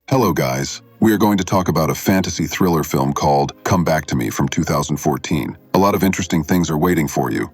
Hello guys, we are going to talk about a fantasy thriller film called Come Back to Me from 2014. A lot of interesting things are waiting for you.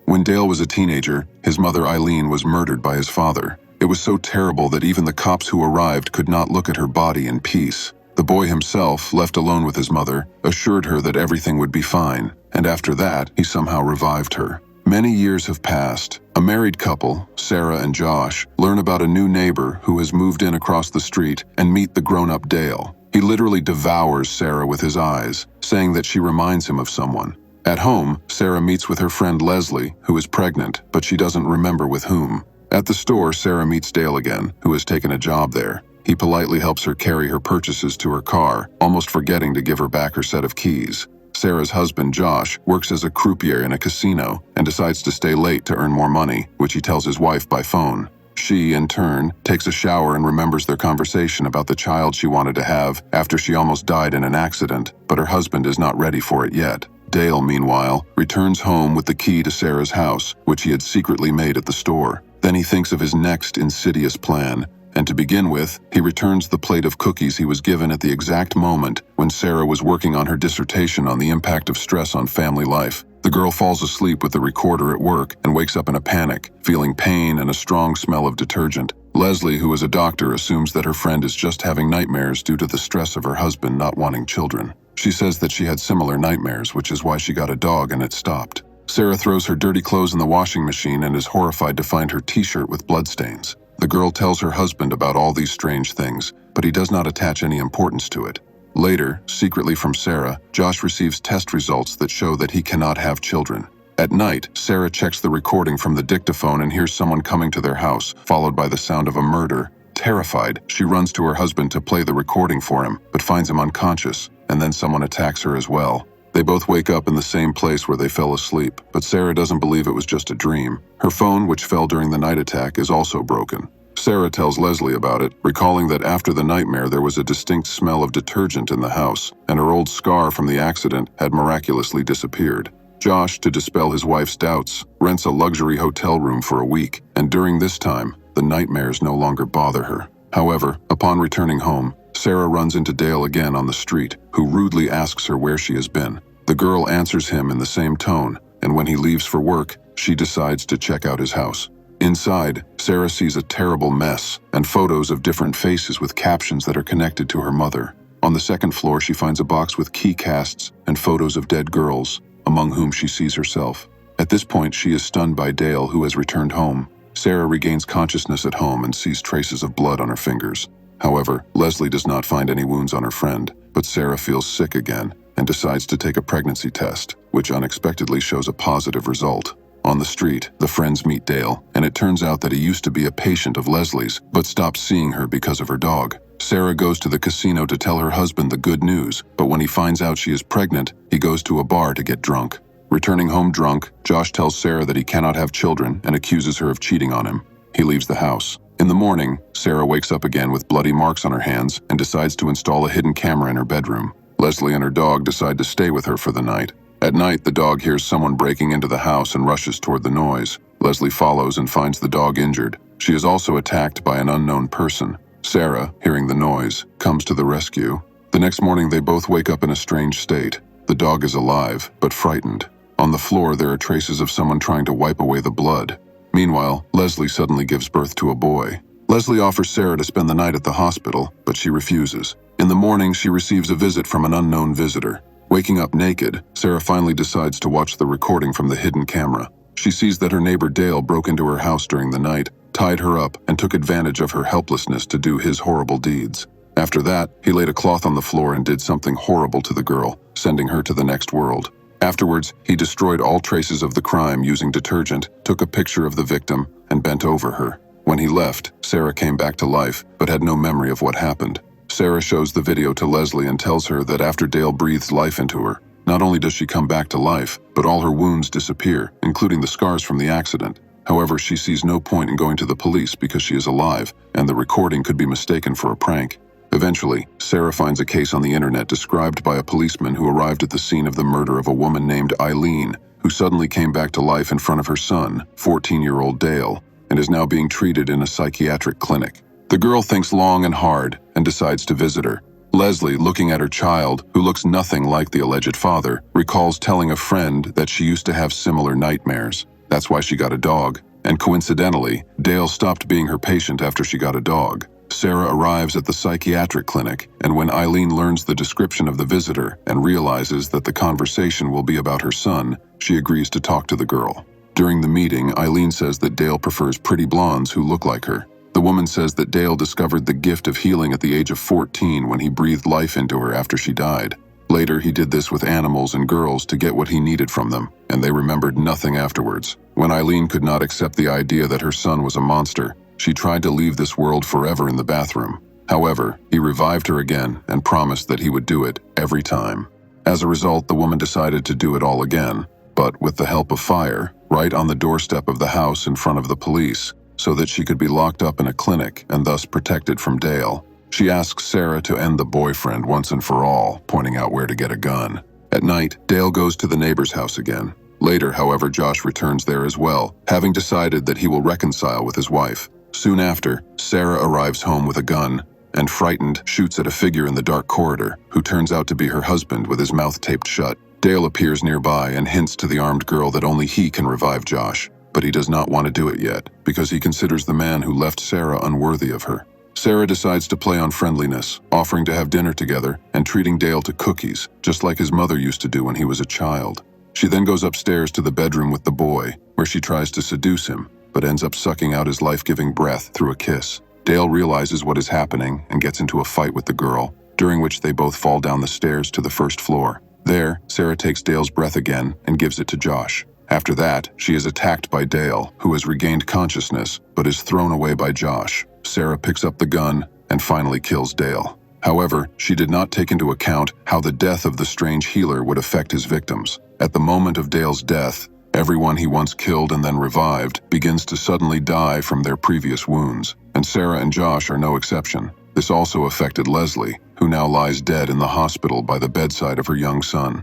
When Dale was a teenager, his mother Eileen was murdered by his father. It was so terrible that even the cops who arrived could not look at her body in peace. The boy himself, left alone with his mother, assured her that everything would be fine, and after that, he somehow revived her. Many years have passed. A married couple, Sarah and Josh, learn about a new neighbor who has moved in across the street and meet the grown-up Dale. He literally devours Sarah with his eyes, saying that she reminds him of someone. At home, Sarah meets with her friend Leslie, who is pregnant, but she doesn't remember with whom. At the store, Sarah meets Dale again, who has taken a job there. He politely helps her carry her purchases to her car, almost forgetting to give her back her set of keys. Sarah's husband, Josh, works as a croupier in a casino and decides to stay late to earn more money, which he tells his wife by phone. She, in turn, takes a shower and remembers their conversation about the child she wanted to have after she almost died in an accident, but her husband is not ready for it yet. Dale, meanwhile, returns home with the key to Sarah's house, which he had secretly made at the store. Then he thinks of his next insidious plan, and to begin with, he returns the plate of cookies he was given at the exact moment when Sarah was working on her dissertation on the impact of stress on family life. The girl falls asleep with the recorder at work and wakes up in a panic, feeling pain and a strong smell of detergent. Leslie, who is a doctor, assumes that her friend is just having nightmares due to the stress of her husband not wanting children. She says that she had similar nightmares, which is why she got a dog and it stopped. Sarah throws her dirty clothes in the washing machine and is horrified to find her t-shirt with bloodstains. The girl tells her husband about all these strange things, but he does not attach any importance to it. Later, secretly from Sarah, Josh receives test results that show that he cannot have children. At night, Sarah checks the recording from the dictaphone and hears someone coming to their house, followed by the sound of a murder. Terrified, she runs to her husband to play the recording for him, but finds him unconscious, and then someone attacks her as well. They both wake up in the same place where they fell asleep, but Sarah doesn't believe it was just a dream. Her phone, which fell during the night attack, is also broken. Sarah tells Leslie about it, recalling that after the nightmare there was a distinct smell of detergent in the house, and her old scar from the accident had miraculously disappeared. Josh, to dispel his wife's doubts, rents a luxury hotel room for a week, and during this time, the nightmares no longer bother her. However, upon returning home, Sarah runs into Dale again on the street, who rudely asks her where she has been. The girl answers him in the same tone, and when he leaves for work, she decides to check out his house. Inside, Sarah sees a terrible mess and photos of different faces with captions that are connected to her mother. On the second floor, she finds a box with key casts and photos of dead girls, among whom she sees herself. At this point, she is stunned by Dale, who has returned home. Sarah regains consciousness at home and sees traces of blood on her fingers. However, Leslie does not find any wounds on her friend, but Sarah feels sick again and decides to take a pregnancy test, which unexpectedly shows a positive result. On the street, the friends meet Dale, and it turns out that he used to be a patient of Leslie's, but stopped seeing her because of her dog. Sarah goes to the casino to tell her husband the good news, but when he finds out she is pregnant, he goes to a bar to get drunk. Returning home drunk, Josh tells Sarah that he cannot have children and accuses her of cheating on him. He leaves the house. In the morning, Sarah wakes up again with bloody marks on her hands and decides to install a hidden camera in her bedroom. Leslie and her dog decide to stay with her for the night. At night, the dog hears someone breaking into the house and rushes toward the noise. Leslie follows and finds the dog injured. She is also attacked by an unknown person. Sarah, hearing the noise, comes to the rescue. The next morning, they both wake up in a strange state. The dog is alive, but frightened. On the floor, there are traces of someone trying to wipe away the blood. Meanwhile, Leslie suddenly gives birth to a boy. Leslie offers Sarah to spend the night at the hospital, but she refuses. In the morning, she receives a visit from an unknown visitor. Waking up naked, Sarah finally decides to watch the recording from the hidden camera. She sees that her neighbor Dale broke into her house during the night, tied her up, and took advantage of her helplessness to do his horrible deeds. After that, he laid a cloth on the floor and did something horrible to the girl, sending her to the next world. Afterwards, he destroyed all traces of the crime using detergent, took a picture of the victim, and bent over her. When he left, Sarah came back to life, but had no memory of what happened. Sarah shows the video to Leslie and tells her that after Dale breathes life into her, not only does she come back to life, but all her wounds disappear, including the scars from the accident. However, she sees no point in going to the police because she is alive, and the recording could be mistaken for a prank. Eventually, Sarah finds a case on the internet described by a policeman who arrived at the scene of the murder of a woman named Eileen, who suddenly came back to life in front of her son, 14-year-old Dale, and is now being treated in a psychiatric clinic. The girl thinks long and hard and decides to visit her. Leslie, looking at her child, who looks nothing like the alleged father, recalls telling a friend that she used to have similar nightmares. That's why she got a dog. And coincidentally, Dale stopped being her patient after she got a dog. Sarah arrives at the psychiatric clinic, and when Eileen learns the description of the visitor and realizes that the conversation will be about her son, she agrees to talk to the girl. During the meeting, Eileen says that Dale prefers pretty blondes who look like her. The woman says that Dale discovered the gift of healing at the age of 14 when he breathed life into her after she died. Later, he did this with animals and girls to get what he needed from them, and they remembered nothing afterwards. When Eileen could not accept the idea that her son was a monster, she tried to leave this world forever in the bathroom. However, he revived her again and promised that he would do it every time. As a result, the woman decided to do it all again, but with the help of fire, right on the doorstep of the house in front of the police, so that she could be locked up in a clinic and thus protected from Dale. She asks Sarah to end the boyfriend once and for all, pointing out where to get a gun. At night, Dale goes to the neighbor's house again. Later, however, Josh returns there as well, having decided that he will reconcile with his wife. Soon after, Sarah arrives home with a gun and, frightened, shoots at a figure in the dark corridor, who turns out to be her husband with his mouth taped shut. Dale appears nearby and hints to the armed girl that only he can revive Josh, but he does not want to do it yet, because he considers the man who left Sarah unworthy of her. Sarah decides to play on friendliness, offering to have dinner together and treating Dale to cookies, just like his mother used to do when he was a child. She then goes upstairs to the bedroom with the boy, where she tries to seduce him, but ends up sucking out his life-giving breath through a kiss. Dale realizes what is happening and gets into a fight with the girl, during which they both fall down the stairs to the first floor. There, Sarah takes Dale's breath again and gives it to Josh. After that, she is attacked by Dale, who has regained consciousness, but is thrown away by Josh. Sarah picks up the gun and finally kills Dale. However, she did not take into account how the death of the strange healer would affect his victims. At the moment of Dale's death, everyone he once killed and then revived begins to suddenly die from their previous wounds, and Sarah and Josh are no exception. This also affected Leslie, who now lies dead in the hospital by the bedside of her young son.